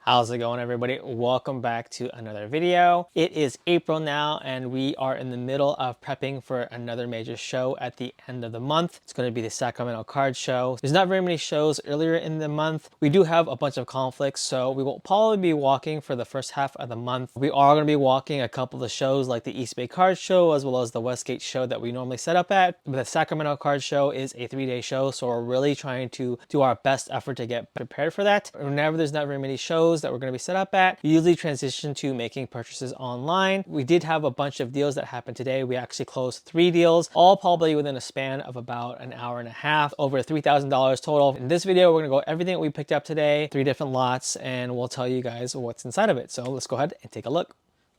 How's it going, everybody? Welcome back to another video. It is April now and we are in the middle of prepping for another major show at the end of the month. It's going to be the Sacramento Card Show. There's not very many shows earlier in the month. We do have a bunch of conflicts, so we will probably be walking for the first half of the month. We are going to be walking a couple of shows like the East Bay Card Show as well as the Westgate show that we normally set up at. But the Sacramento Card Show is a 3-day show, so we're really trying to do our best effort to get prepared for that. Whenever there's not very many shows that we're going to be set up at, we usually transition to making purchases online. We did have a bunch of deals that happened today. We actually closed 3 deals, all probably within a span of about an hour and a half, over $3,000 total. In this video, we're going to go everything that we picked up today, 3 different lots, and we'll tell you guys what's inside of it. So let's go ahead and take a look.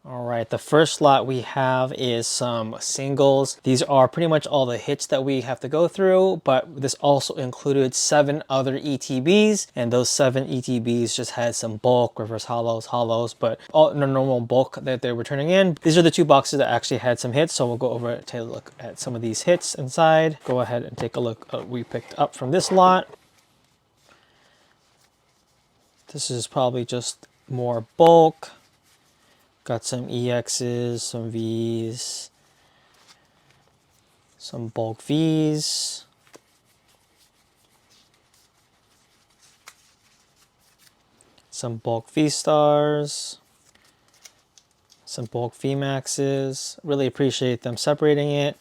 All right, the first lot we have is some singles. These are pretty much all the hits that we have to go through, but this also included 7 other ETBs, and those 7 ETBs just had some bulk, reverse hollows, but all in the normal bulk that they were turning in. These are the 2 boxes that actually had some hits, so we'll go over and take a look at some of these hits inside. Go ahead and take a look at what we picked up from this lot. This is probably just more bulk. Got some EXs, some Vs, some bulk Vs, some bulk V stars, some bulk V maxes. Really appreciate them separating it.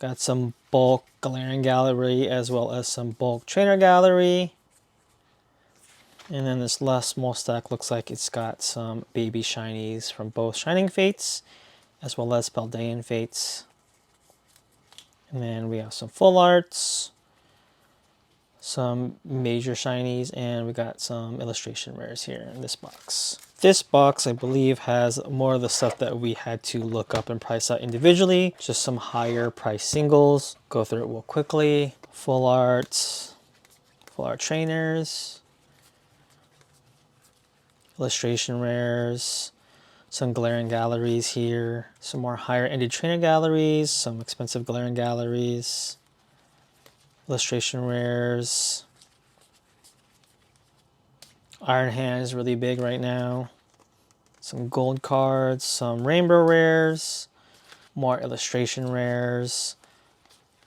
Got some bulk glaring gallery as well as some bulk trainer gallery. And then this last small stack looks like it's got some baby shinies from both Shining Fates as well as Paldean Fates. And then we have some full arts, some major shinies, and we got some illustration rares here in this box. This box, I believe, has more of the stuff that we had to look up and price out individually. Just some higher price singles. Go through it real quickly. Full art trainers, illustration rares, some glaring galleries here, some more higher ended trainer galleries, some expensive glaring galleries, illustration rares. Iron Hand is really big right now. Some gold cards, some rainbow rares, more illustration rares,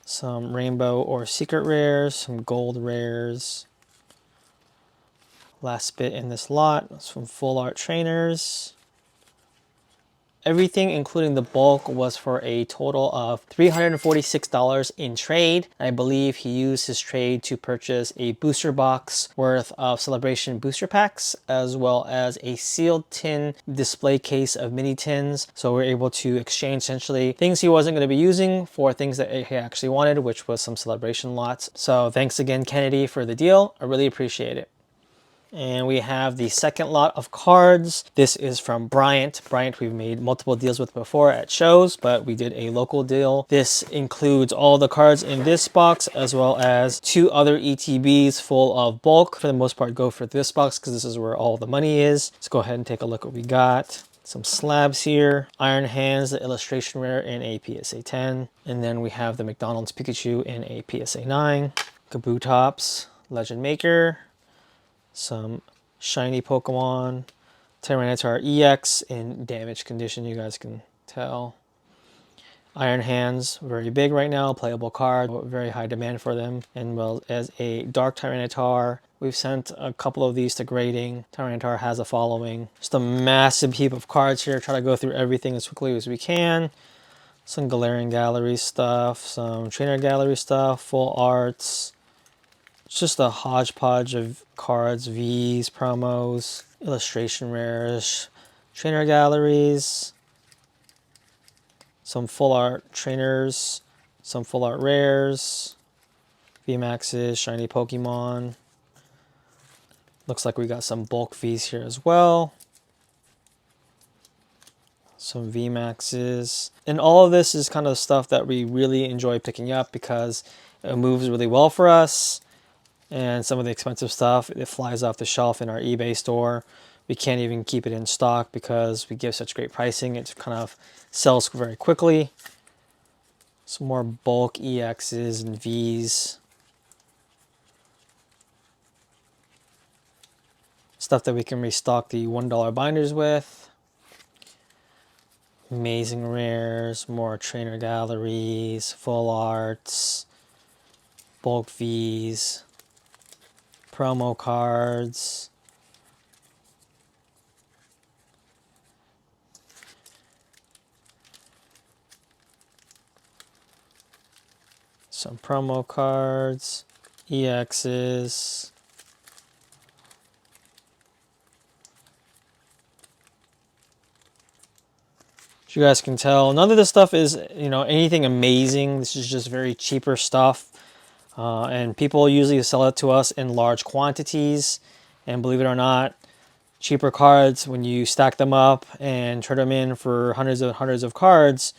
some rainbow or secret rares, some gold rares. Last bit in this lot, some full art trainers. Everything, including the bulk, was for a total of $346 in trade. I believe he used his trade to purchase a booster box worth of Celebration booster packs, as well as a sealed tin display case of mini tins. So we're able to exchange essentially things he wasn't going to be using for things that he actually wanted, which was some Celebration lots. So thanks again, Kennedy, for the deal. I really appreciate it. And we have the second lot of cards. This is from Bryant. Bryant we've made multiple deals with before at shows, but we did a local deal. This includes all the cards in this box, as well as 2 other ETBs full of bulk. For the most part, go for this box because this is where all the money is. Let's go ahead and take a look what we got. Some slabs here. Iron Hands, the illustration rare in a PSA 10. And then we have the McDonald's Pikachu in a PSA 9. Kabutops, Legend Maker. Some shiny Pokemon, Tyranitar EX in damaged condition, you guys can tell. Iron Hands, very big right now, playable card, very high demand for them. And well as a Dark Tyranitar, we've sent a couple of these to grading. Tyranitar has a following. Just a massive heap of cards here, try to go through everything as quickly as we can. Some Galarian Gallery stuff, some Trainer Gallery stuff, full arts. It's just a hodgepodge of cards, Vs, promos, illustration rares, trainer galleries, some full art trainers, some full art rares, VMAXs, shiny Pokemon. Looks like we got some bulk Vs here as well. Some VMAXs. And all of this is kind of stuff that we really enjoy picking up because it moves really well for us. And some of the expensive stuff, it flies off the shelf in our eBay store. We can't even keep it in stock because we give such great pricing. It kind of sells very quickly. Some more bulk EXs and Vs. Stuff that we can restock the $1 binders with. Amazing rares, more trainer galleries, full arts, bulk Vs, promo cards. Some promo cards, EXs. As you guys can tell, none of this stuff is, anything amazing. This is just very cheaper stuff. And people usually sell it to us in large quantities. And believe it or not, cheaper cards, when you stack them up and turn them in for hundreds of cards,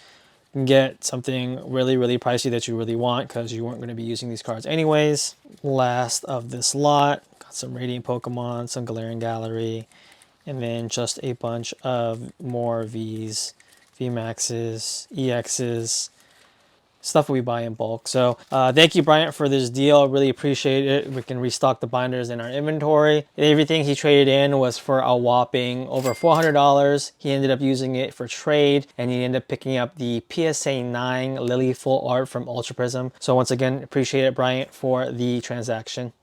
you can get something really, really pricey that you really want because you weren't going to be using these cards anyways. Last of this lot, got some Radiant Pokemon, some Galarian Gallery, and then just a bunch of more Vs, VMAXs, EXs, stuff we buy in bulk. So thank you, Bryant, for this deal. Really appreciate it. We can restock the binders in our inventory. Everything he traded in was for a whopping over $400. He ended up using it for trade, and he ended up picking up the PSA 9 Lily Full Art from Ultra Prism. So once again, appreciate it, Bryant, for the transaction.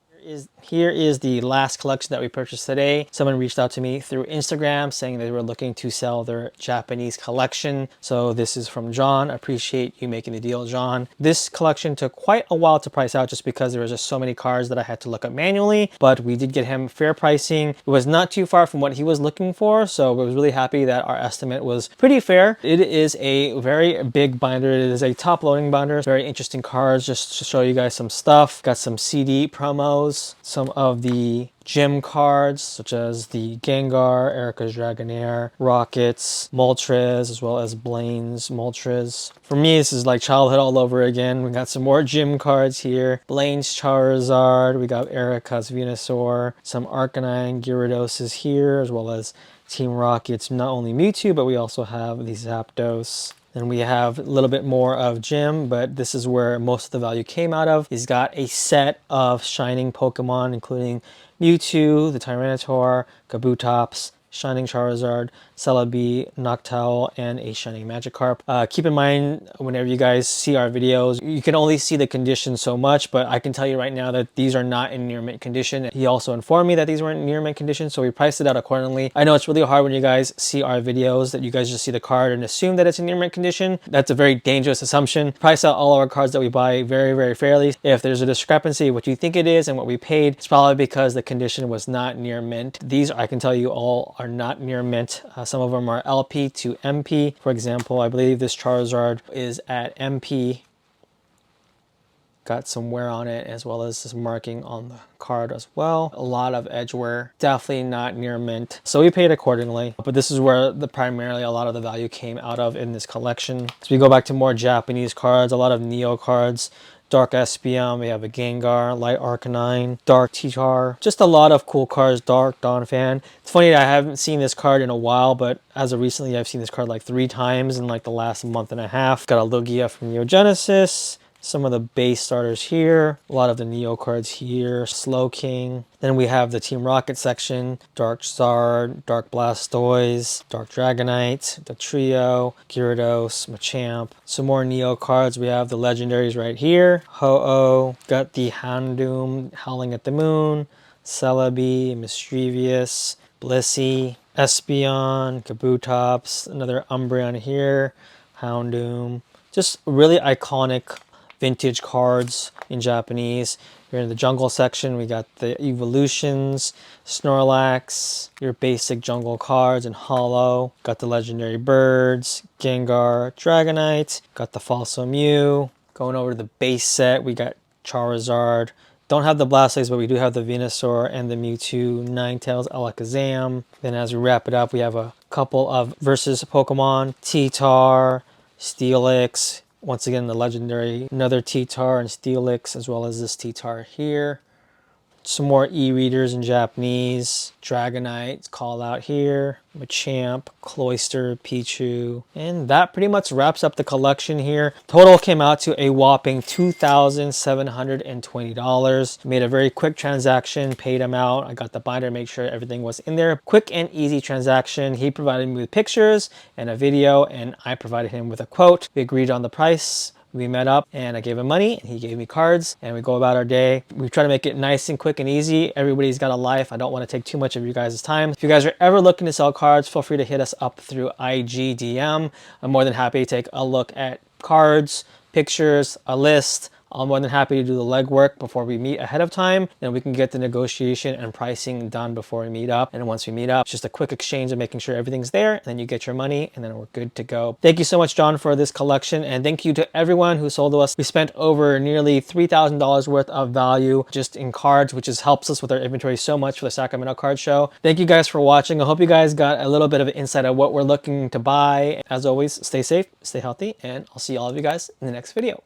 Here is the last collection that we purchased today. Someone reached out to me through Instagram saying they were looking to sell their Japanese collection. So this is from John. I appreciate you making the deal, John. This collection took quite a while to price out just because there was just so many cards that I had to look up manually, but we did get him fair pricing. It was not too far from what he was looking for, so I was really happy that our estimate was pretty fair. It is a very big binder. It is a top loading binder. Very interesting cards. Just to show you guys some stuff. Got some CD promos, some of the gym cards such as the Gengar, Erica's Dragonair, Rockets, Moltres, as well as Blaine's Moltres. For me, this is like childhood all over again. We got some more gym cards here. Blaine's Charizard, we got Erica's Venusaur, some Arcanine Gyarados here, as well as Team Rocket's not only Mewtwo, but we also have the Zapdos. Then we have a little bit more of Jim, but this is where most of the value came out of. He's got a set of shining Pokemon, including Mewtwo, the Tyranitar, Kabutops, Shining Charizard, Celebi, Noctowl, and a Shining Magikarp. Keep in mind, whenever you guys see our videos, you can only see the condition so much, but I can tell you right now that these are not in near mint condition. He also informed me that these weren't in near mint condition, so we priced it out accordingly. I know it's really hard when you guys see our videos that you guys just see the card and assume that it's in near mint condition. That's a very dangerous assumption. Price out all our cards that we buy very, very fairly. If there's a discrepancy what you think it is and what we paid, it's probably because the condition was not near mint. These, I can tell you, all are not near mint. Some of them are LP to MP. For example, I believe this Charizard is at MP. Got some wear on it, as well as this marking on the card as well. A lot of edge wear, definitely not near mint. So we paid accordingly, but this is where primarily a lot of the value came out of in this collection. So we go back to more Japanese cards, a lot of Neo cards. Dark Espeon, we have a Gengar, Light Arcanine, Dark T-Tar. Just a lot of cool cards, Dark Donphan. It's funny that I haven't seen this card in a while, but as of recently, I've seen this card like 3 times in like the last month and a half. Got a Lugia from Neogenesis. Some of the base starters here, a lot of the Neo cards here, Slowking. Then we have the Team Rocket section, Dark Zard, Dark Blastoise, Dark Dragonite, the Trio, Gyarados, Machamp. Some more Neo cards, we have the legendaries right here. Ho-Oh, got the Houndoom, Howling at the Moon, Celebi, Mischievous, Blissey, Espeon, Kabutops, another Umbreon here, Houndoom. Just really iconic vintage cards in Japanese. Here in the jungle section, we got the Evolutions, Snorlax, your basic jungle cards in holo. Got the legendary birds, Gengar, Dragonite. Got the Falso Mew. Going over to the base set, we got Charizard. Don't have the Blastoise, but we do have the Venusaur and the Mewtwo, Ninetales, Alakazam. Then as we wrap it up, we have a couple of versus Pokemon, T-Tar, Steelix. Once again, the legendary, another T-Tar and Steelix, as well as this T-Tar here. Some more e-readers in Japanese. Dragonite, call out here. Machamp, Cloyster, Pichu. And that pretty much wraps up the collection here. Total came out to a whopping $2,720. Made a very quick transaction, paid him out. I got the binder, make sure everything was in there. Quick and easy transaction. He provided me with pictures and a video, and I provided him with a quote. We agreed on the price. We met up and I gave him money and he gave me cards, and we go about our day. We try to make it nice and quick and easy. Everybody's got a life. I don't want to take too much of you guys' time. If you guys are ever looking to sell cards, feel free to hit us up through IG DM. I'm more than happy to take a look at cards, pictures, a list. I'm more than happy to do the legwork before we meet ahead of time, and we can get the negotiation and pricing done before we meet up. And once we meet up, it's just a quick exchange of making sure everything's there, and then you get your money, and then we're good to go. Thank you so much, John, for this collection, and thank you to everyone who sold to us. We spent over nearly $3,000 worth of value just in cards, which just helps us with our inventory so much for the Sacramento Card Show. Thank you guys for watching. I hope you guys got a little bit of an insight of what we're looking to buy. As always, stay safe, stay healthy, and I'll see all of you guys in the next video.